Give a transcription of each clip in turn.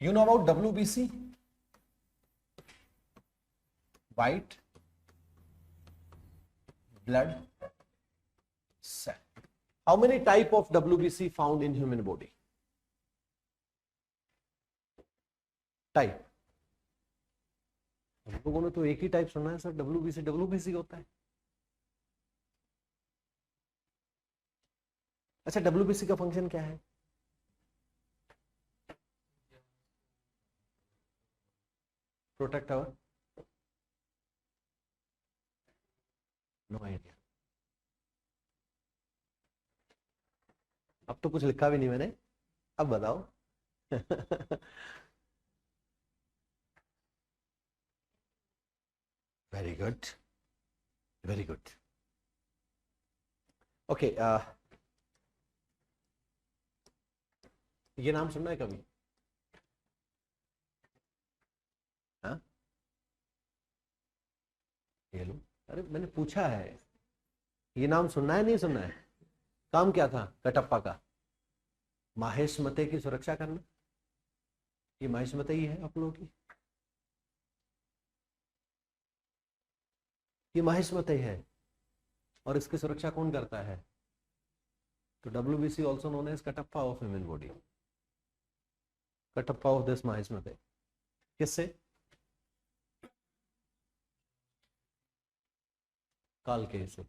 You know about WBC? White blood cell. How many type of WBC found in human body? Type. हम लोगों ने तो एक ही type सुना है सर, WBC होता है। अच्छा, WBC का फंक्शन क्या है? Protect our, no idea. अब तो कुछ लिखा भी नहीं मैंने, अब बताओ। Very good, very good. Okay, ये नाम सुनना है कभी? हाँ, ये लो। अरे मैंने पूछा है, ये नाम सुनना है नहीं सुनना है? काम क्या था कटप्पा का? माहेश मते की सुरक्षा करना। ये माहेश मते ही है आप लोगों की, ये माहेश मते है, और इसकी सुरक्षा कौन करता है? तो WBC also known as Kattappa of human body, Kattappa of this Mahishmati. किससे? कालके से।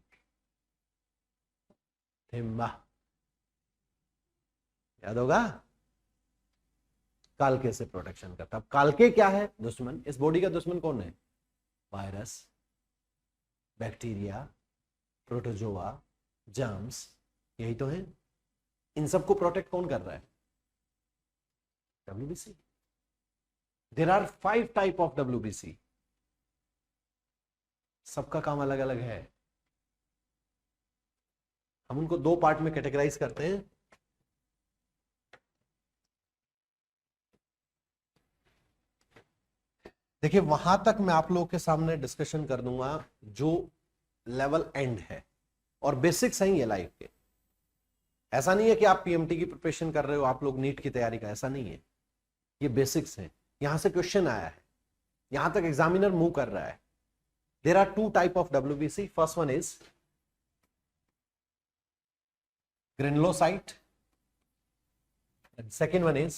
थिम्बा, याद होगा? कालके से प्रोटेक्शन करता। अब कालके क्या है? दुश्मन। इस बॉडी का दुश्मन कौन है? वायरस, बैक्टीरिया, प्रोटोजोआ, जर्म्स, यही तो है। इन सबको प्रोटेक्ट कौन कर रहा है? WBC। There are 5 type of WBC, सबका काम अलग अलग है। हम उनको 2 पार्ट में कैटेगराइज करते हैं। देखिए, वहां तक मैं आप लोगों के सामने डिस्कशन कर दूंगा जो लेवल एंड है, और बेसिक्स हैं ये लाइफ के। ऐसा नहीं है कि आप PMT की प्रिपरेशन कर रहे हो, आप लोग नीट की तैयारी का, ऐसा नहीं है। ये बेसिक्स हैं, यहां से क्वेश्चन आया है, यहां तक एग्जामिनर मूव कर रहा है। There are 2 type of WBC। First one is granulocyte and second one is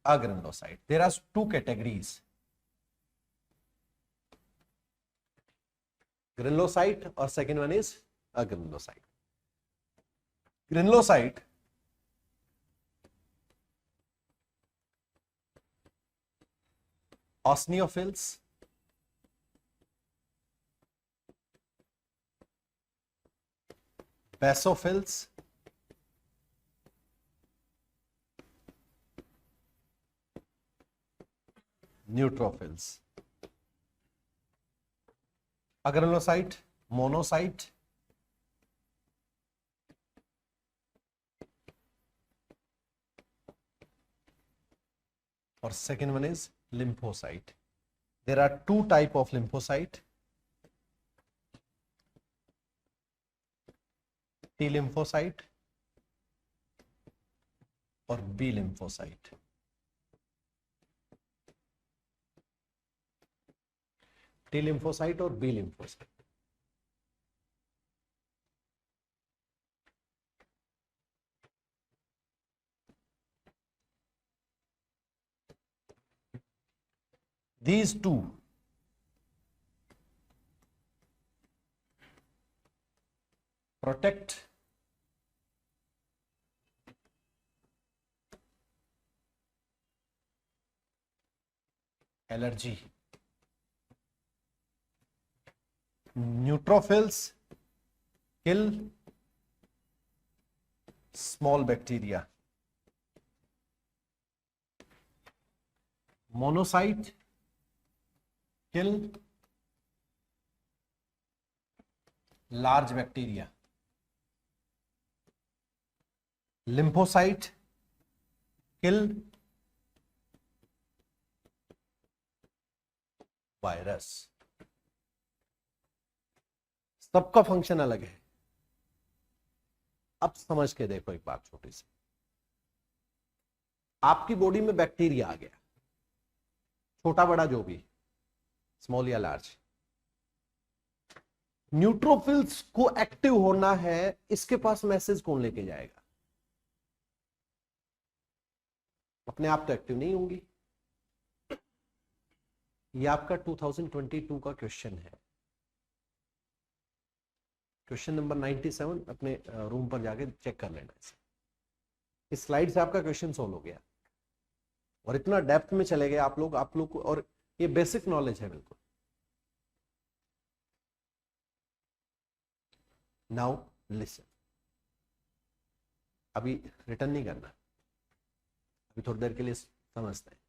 agranulocyte. There are 2 categories, granulocyte और second one is agranulocyte. Granulocyte eosinophils, basophils, neutrophils. Agranulocyte, monocyte, और second one is lymphocyte. There are 2 type of lymphocyte, T lymphocyte और B lymphocyte. T lymphocyte और B lymphocyte. These 2 protect allergy. Neutrophils kill small bacteria. Monocyte kill large bacteria. Lymphocyte kill virus. सबका function अलग है। अब समझ के देखो एक बात छोटी सी, आपकी बॉडी में बैक्टीरिया आ गया, छोटा बड़ा जो भी, स्मॉल या लार्ज, न्यूट्रोफिल्स को एक्टिव होना है, इसके पास मैसेज कौन लेके जाएगा? अपने आप तो एक्टिव नहीं होंगी। ये आपका 2022 का क्वेश्चन है, क्वेश्चन नंबर 97, अपने रूम पर जाके चेक कर लेना इसे। इस स्लाइड से आपका क्वेश्चन सोल्व हो गया, और इतना डेप्थ में चले गए आप लोग को, और ये बेसिक नॉलेज है बिल्कुल। नाउ लिसन, अभी रिटर्न नहीं करना, अभी थोड़ी देर के लिए समझते हैं।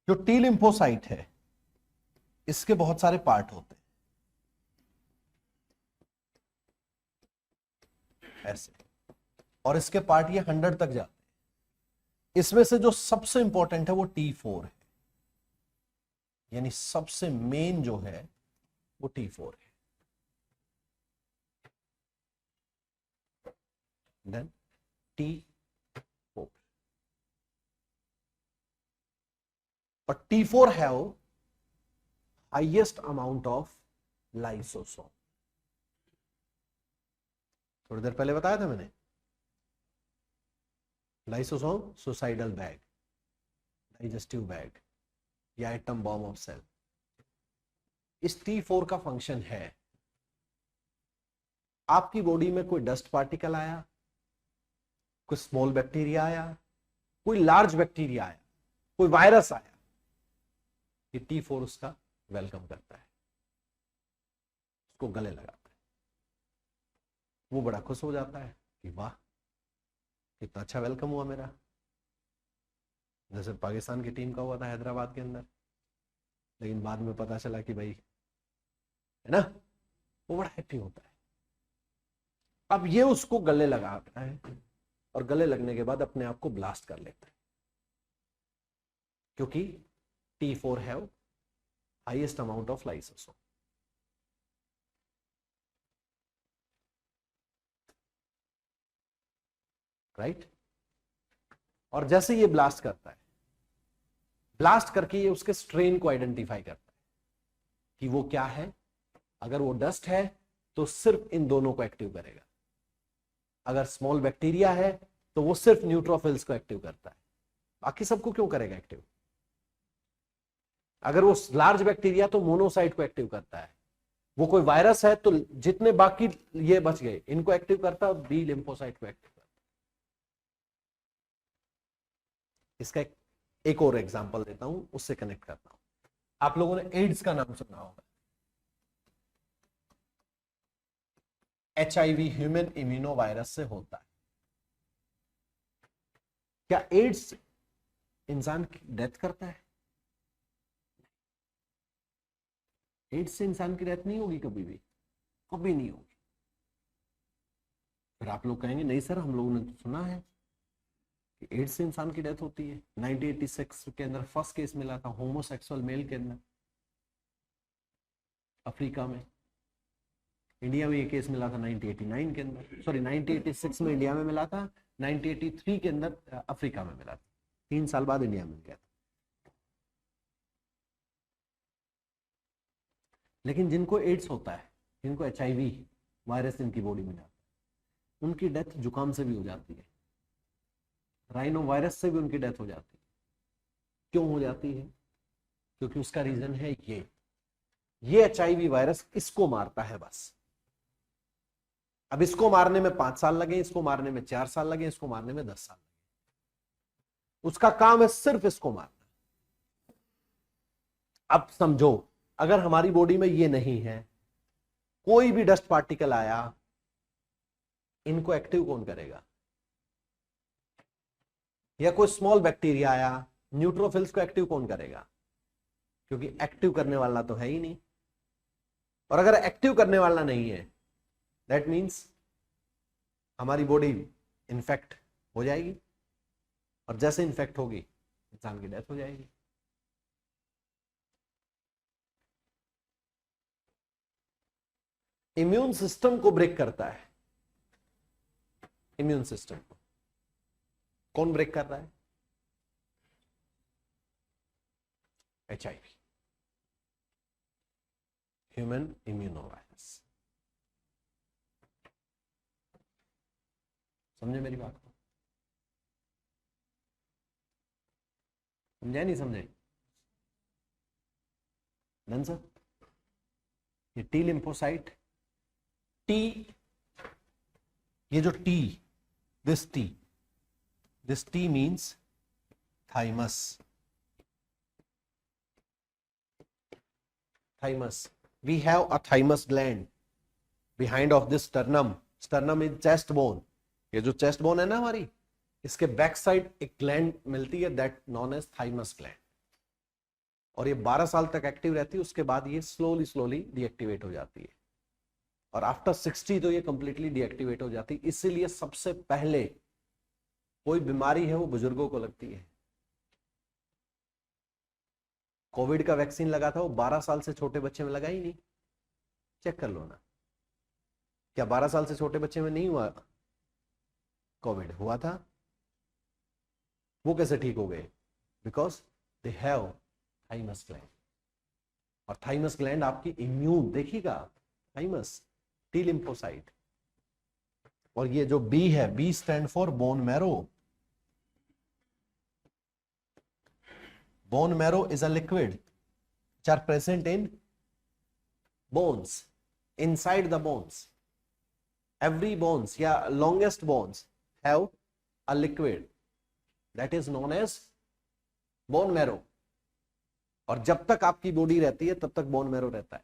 जो टी लिम्फोसाइट है, इसके बहुत सारे पार्ट होते हैं, ऐसे, और इसके पार्ट ये 100 तक जाते हैं। इसमें से जो सबसे इंपॉर्टेंट है वो T4 है, यानी सबसे मेन जो है वो T4 है। देन T4, और T4 have highest amount of lysosome. थोड़ी देर पहले बताया था मैंने, lysosome suicidal bag, digestive bag या एटम बॉम्ब ऑफ सेल। इस T4 का फंक्शन है, आपकी बॉडी में कोई डस्ट पार्टिकल आया, कोई स्मॉल बैक्टीरिया आया, कोई लार्ज बैक्टीरिया आया, कोई वायरस आया, ये T4 उसका वेलकम करता है, उसको गले लगाता है। वो बड़ा खुश हो जाता है कि वाह कितना अच्छा वेलकम हुआ मेरा, जैसे पाकिस्तान की टीम का हुआ था हैदराबाद के अंदर, लेकिन बाद में पता चला कि भाई, है ना, वो बड़ा हैप्पी होता है। अब ये उसको गले लगाता है, और गले लगने के बाद अपने आप को ब्लास्ट कर लेता है, क्योंकि T4 have highest amount of lysosome. Right? और जैसे ये ब्लास्ट करता है, ब्लास्ट करके ये उसके स्ट्रेन को आइडेंटिफाई करता है कि वो क्या है। अगर वो डस्ट है तो सिर्फ इन दोनों को एक्टिव करेगा, अगर स्मॉल बैक्टीरिया है तो वो सिर्फ न्यूट्रोफिल्स को एक्टिव करता है, बाकी सबको क्यों करेगा एक्टिव। अगर वो लार्ज बैक्टीरिया तो मोनोसाइट को एक्टिव करता है, वो कोई वायरस है तो जितने बाकी ये बच गए इनको एक्टिव करता है, और बी लिम्फोसाइट को एक्टिव करता है। इसका एक और एग्जांपल देता हूं, उससे कनेक्ट करता हूं। आप लोगों ने एड्स का नाम सुना होगा, HIV ह्यूमन इम्यूनो वायरस से होता है। क्या एड्स इंसान की डेथ करता है? एड्स से इंसान की डेथ नहीं होगी, कभी भी, कभी नहीं होगी। फिर आप लोग कहेंगे नहीं सर, हम लोगों ने तो सुना है कि एड्स से इंसान की डेथ होती है। 1986 के अंदर फर्स्ट केस मिला था होमोसेक्सुअल मेल के अंदर, अफ्रीका में। इंडिया में ये केस मिला था 1989 के अंदर, सॉरी 1986 में इंडिया में मिला था, 1983 के अंदर अफ्रीका में मिला था, 3 साल बाद इंडिया में गया था। लेकिन जिनको एड्स होता है, जिनको HIV वायरस इनकी बॉडी में जाता है, उनकी डेथ जुकाम से भी हो जाती है, राइनो वायरस से भी उनकी डेथ हो जाती है। क्यों हो जाती है? क्योंकि उसका रीजन है ये HIV वायरस इसको मारता है बस। अब इसको मारने में 5 साल लगे, इसको मारने में 4 साल लगे, इसको मारने में 10 साल लगे, उसका काम है सिर्फ इसको मारना। अब समझो, अगर हमारी बॉडी में ये नहीं है, कोई भी डस्ट पार्टिकल आया, इनको एक्टिव कौन करेगा? या कोई स्मॉल बैक्टीरिया आया, न्यूट्रोफिल्स को एक्टिव कौन करेगा? क्योंकि एक्टिव करने वाला तो है ही नहीं। और अगर एक्टिव करने वाला नहीं है, दैट मीन्स हमारी बॉडी इन्फेक्ट हो जाएगी, और जैसे इन्फेक्ट होगी इंसान की डेथ हो जाएगी। इम्यून सिस्टम को ब्रेक करता है। इम्यून सिस्टम को कौन ब्रेक कर रहा है? HIV, human immunovirus. समझे मेरी बात को? समझे नहीं समझे? Done sir. ये टी लिम्फोसाइट, टी, ये जो T, this T means thymus. We have a thymus gland behind of this sternum. Sternum is chest bone. ये जो चेस्ट बोन है ना हमारी, इसके बैक साइड एक ग्लैंड मिलती है that known as thymus gland, और ये 12 साल तक एक्टिव रहती है। उसके बाद ये स्लोली डीएक्टिवेट हो जाती है, और आफ्टर 60 तो ये कंप्लीटली डीएक्टिवेट हो जाती है। इसीलिए सबसे पहले कोई बीमारी है वो बुजुर्गों को लगती है। कोविड का वैक्सीन लगा था, वो 12 साल से छोटे बच्चे में लगा ही नहीं। चेक कर लो ना, क्या 12 साल से छोटे बच्चे में नहीं हुआ? कोविड हुआ था। वो कैसे ठीक हो गए? Because they have thymus gland, और थाइमस ग्लैंड आपकी इम्यून, देखिएगा थाइमस, टी लिम्फोसाइट। और ये जो बी है, B stand for bone marrow. Bone marrow is a liquid which are present in bones, inside the bones. Every bones, yeah, longest bones have a liquid that is known as bone marrow. और जब तक आपकी body रहती है तब तक bone marrow रहता है।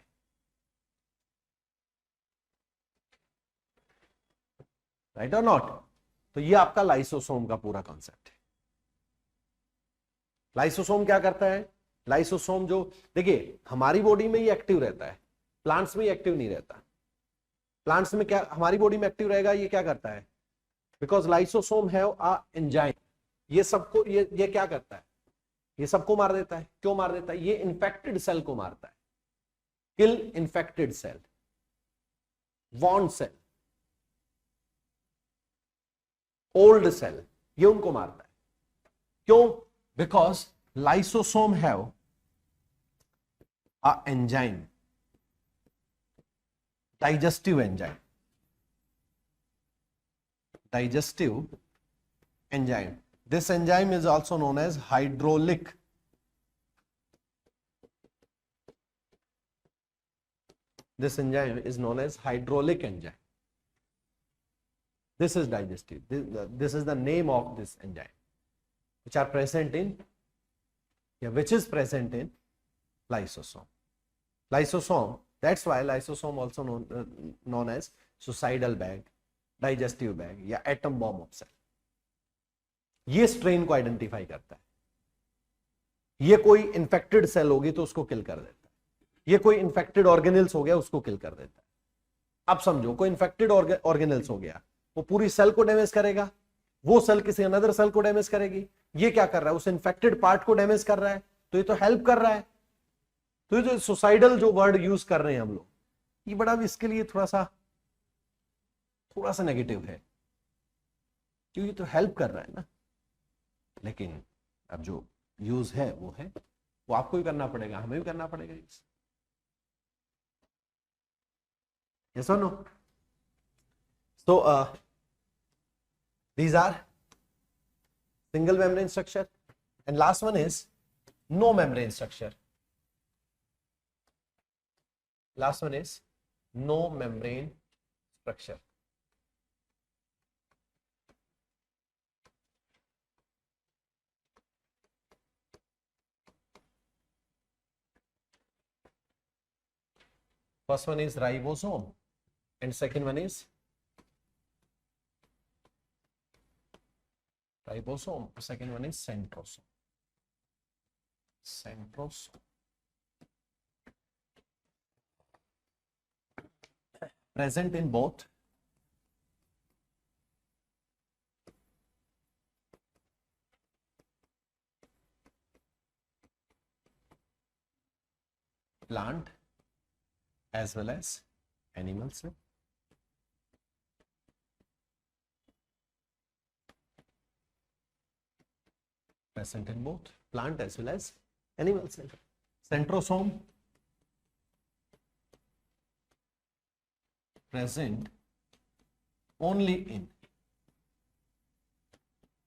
राइट और नॉट? तो ये आपका लाइसोसोम का पूरा कॉन्सेप्ट है। लाइसोसोम क्या करता है? लाइसोसोम जो, देखिए हमारी बॉडी में ये एक्टिव रहता है, प्लांट्स में ये एक्टिव नहीं रहता। प्लांट्स में क्या हमारी बॉडी में एक्टिव रहेगा? ये क्या करता है? Because lysosome have a enzyme, ये सबको, ये क्या करता है? ये सबको मार देता है। क्यों मार देता है? ये इन्फेक्टेड सेल को मारता है। किल इन्फेक्टेड सेल, वॉन्ड सेल, ओल्ड सेल, ये उनको मारता है। क्यों? Because lysosome have a enzyme, digestive enzyme. This enzyme is also known as hydraulic. This enzyme is known as hydraulic enzyme. This is digestive. This is the name of this enzyme, which are present in, which is present in lysosome. Lysosome, that's why lysosome also known as suicidal bag, digestive bag या atom bomb of cell. ये strain को identify करता है। ये कोई infected cell होगी तो उसको किल कर देता है, ये कोई इन्फेक्टेड ऑर्गेनल्स हो गया उसको किल कर देता है। अब समझो कोई इन्फेक्टेड ऑर्गेनल्स हो गया, वो पूरी सेल को डैमेज करेगा, वो सेल किसी अनदर सेल को डैमेज करेगी। ये क्या कर रहा है? उस इन्फेक्टेड पार्ट को डैमेज कर रहा है, तो ये तो हेल्प कर रहा है। तो ये जो सुसाइडल जो वर्ड यूज कर रहे हैं हम लोग, ये बड़ा भी इसके लिए थोड़ा सा नेगेटिव है, क्योंकि तो हेल्प कर रहा है ना। लेकिन अब जो यूज है वो आपको भी करना पड़ेगा, हमें भी करना पड़ेगा। यस और no? So these are single membrane structure, and last one is no membrane structure. Last one is no membrane structure. First one is ribosome and second one is ribosome, second one is centrosome. Present in both plant as well as animal cell. Present in both plant as well as animal cell. Centrosome present only in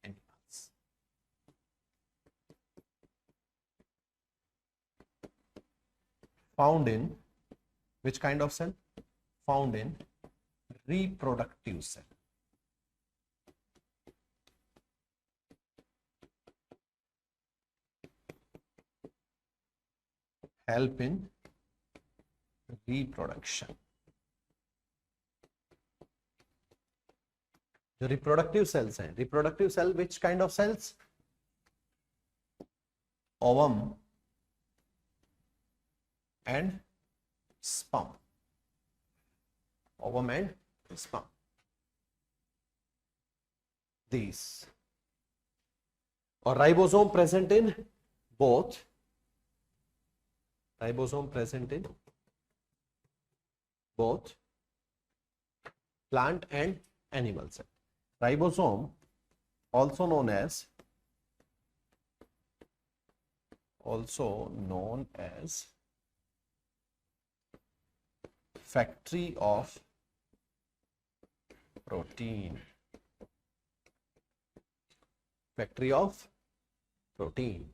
animals. Found in which kind of cell? Found in reproductive cell. Help in reproduction. जो reproductive cells हैं, reproductive cell which kind of cells? Ovum and sperm. Ovum and sperm. These. और ribosome present in both. Ribosome present in both plant and animal cell. Ribosome, also known as factory of protein. Factory of protein.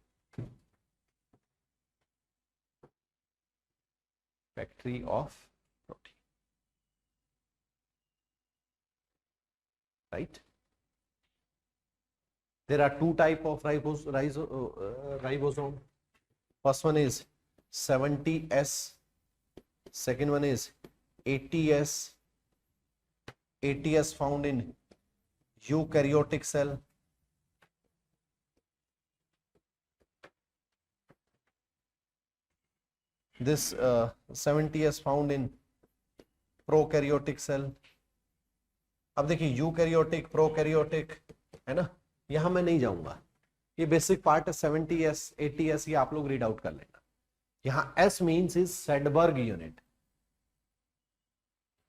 Factory of protein. Right? There are two type of ribosome. First one is 70S. Second one is 80S. 80S found in eukaryotic cell. This 70S found in prokaryotic cell. अब देखिए eukaryotic, prokaryotic है ना, यहां मैं नहीं जाऊंगा, ये basic part है. 70S 80S ये आप लोग रीड आउट कर लेना. यहां S means is Svedberg unit.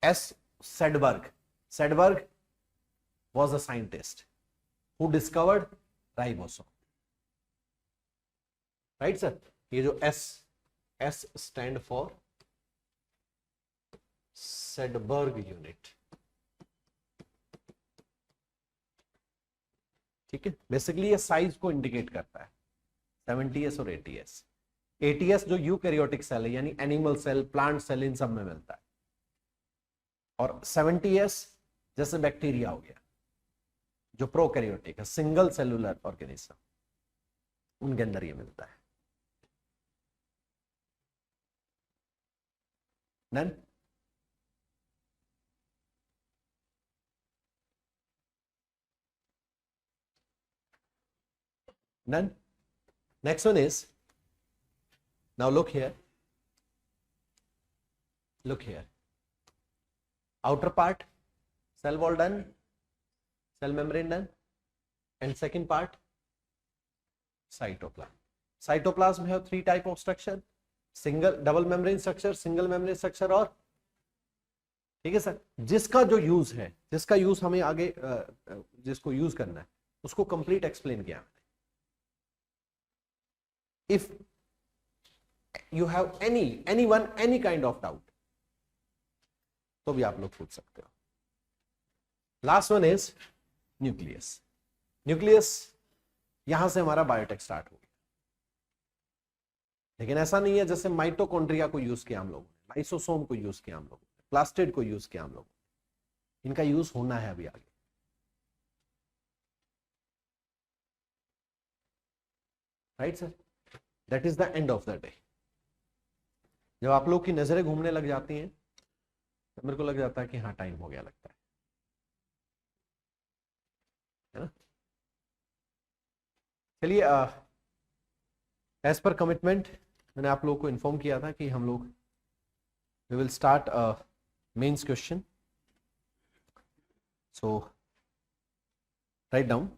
S Svedberg. Svedberg was a scientist who discovered ribosome. Right sir? ये जो S stand for Sedberg unit. ठीक है, बेसिकली ये साइज को इंडिकेट करता है. 70S और 80S. 80S जो यूकैरियोटिक सेल है यानी एनिमल सेल, प्लांट सेल, इन सब में मिलता है. और 70S जैसे बैक्टीरिया हो गया जो प्रोकैरियोटिक है, सिंगल सेलुलर ऑर्गेनिज्म, उनके अंदर ये मिलता है. None? None? Next one is, now look here. Look here. Outer part, cell wall done, cell membrane done, and second part, cytoplasm. Cytoplasm have three type of structure. Single, double membrane structure, single membrane structure और, ठीक है sir, जिसका जो use है, जिसका use हमें आगे जिसको यूज करना है उसको कंप्लीट एक्सप्लेन किया मैंने. If you have any kind of doubt तो भी आप लोग पूछ सकते हो. Last one is nucleus. Nucleus यहां से हमारा बायोटेक स्टार्ट हो गया. लेकिन ऐसा नहीं है जैसे माइटोकॉन्ड्रिया को यूज किया हम लोगों ने, लाइसोसोम को यूज किया हम लोगों ने, प्लास्टिड को यूज किया हम लोगों ने. इनका यूज होना है अभी आगे. Right sir? That is the end of the day. जब आप लोग की नजरें घूमने लग जाती हैं तो मेरे को लग जाता है कि हाँ टाइम हो गया लगता है ना. चलिए, एज पर कमिटमेंट मैंने आप लोगों को इन्फॉर्म किया था कि हम लोग we will start mains question. So write down.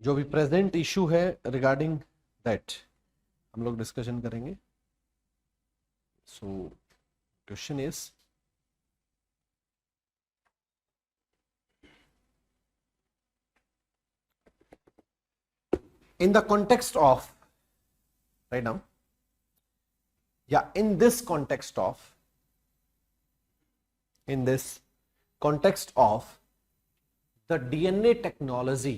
जो भी प्रेजेंट इशू है रिगार्डिंग दैट हम लोग डिस्कशन करेंगे. So question is, in the context of, right now, yeah, in this context of the DNA technology,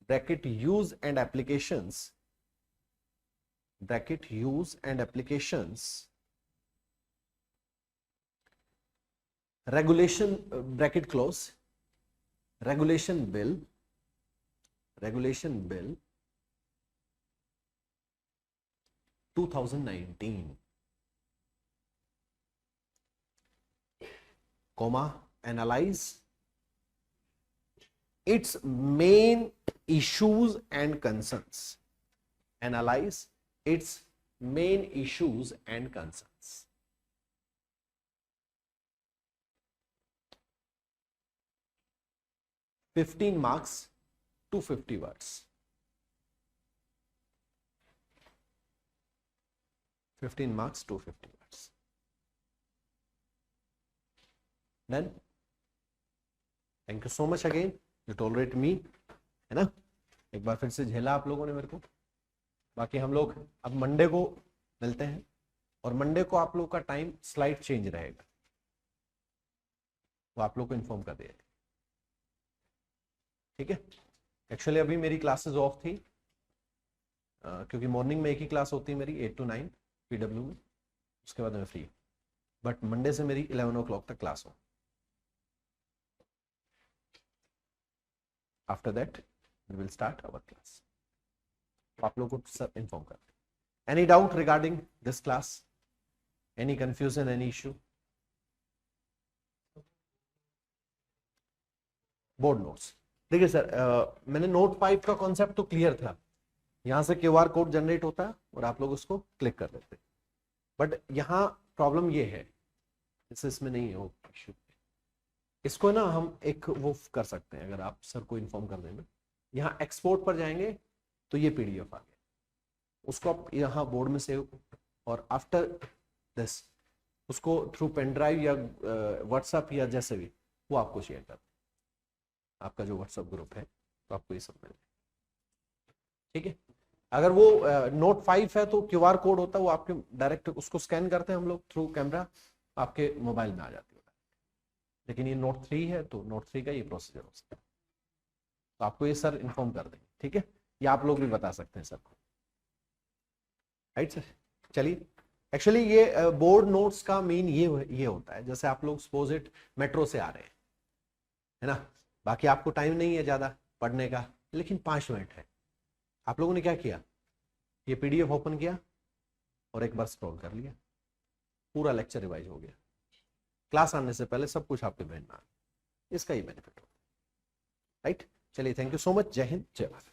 bracket use and applications, regulation, bracket close, regulation bill 2019, comma, analyze its main issues and concerns. 15 marks, 250 words. 15 marks, 250 words. Done? Thank you so much again. You tolerate me, है ना. एक बार फिर से झेला आप लोगों ने मेरे को. बाकी हम लोग अब मंडे को मिलते हैं, और मंडे को आप लोग का टाइम स्लाइड चेंज रहेगा, वो आप लोग को इन्फॉर्म कर दिया. ठीक है. एक्चुअली अभी मेरी क्लासेस ऑफ थी, क्योंकि मॉर्निंग में एक ही क्लास होती है मेरी 8 to 9 PW में, उसके बाद मैं फ्री. बट मंडे से मेरी 11 o'clock तक क्लास हो. After that we will start our class. आप लोग को सब इन्फॉर्म कर. Any doubt regarding this class, any confusion, any issue? Board notes, देखिए सर, मैंने नोट 5 का कॉन्सेप्ट तो क्लियर था. यहां से QR कोड जनरेट होता है और आप लोग उसको क्लिक कर देते. बट यहाँ प्रॉब्लम ये है, जैसे इसमें नहीं है वो इश्यू, इसको ना हम एक वो कर सकते हैं, अगर आप सर को इन्फॉर्म कर देना. यहाँ एक्सपोर्ट पर जाएंगे तो ये PDF आ गया, उसको आप यहाँ बोर्ड में सेव, और आफ्टर दिस उसको थ्रू पेन ड्राइव या व्हाट्सएप या जैसे भी वो आपको शेयर कर, आपका जो व्हाट्सएप ग्रुप है, तो आपको ये सब मिल. ठीक है. अगर वो नोट 5 है तो QR कोड होता है, वो आपके डायरेक्ट उसको स्कैन करते हैं हम लोग थ्रू कैमरा, आपके मोबाइल में आ जाती है. लेकिन ये नोट 3 है तो नोट 3 का ये प्रोसीजर हो सकता है, तो आपको ये सर इन्फॉर्म कर देंगे. ठीक है. ये आप लोग भी बता सकते हैं सर को. Right sir. चलिए, एक्चुअली ये बोर्ड नोट्स का मेन ये होता है, जैसे आप लोग सपोज इट मेट्रो से आ रहे हैं, है ना, बाकी आपको टाइम नहीं है ज़्यादा पढ़ने का, लेकिन 5 मिनट है. आप लोगों ने क्या किया, ये PDF ओपन किया और एक बार स्क्रॉल कर लिया, पूरा लेक्चर रिवाइज हो गया. क्लास आने से पहले सब कुछ आपके ब्रेन में आ, इसका ही बेनिफिट होता है. राइट. चलिए, थैंक यू सो मच. जय हिंद, जय भारत.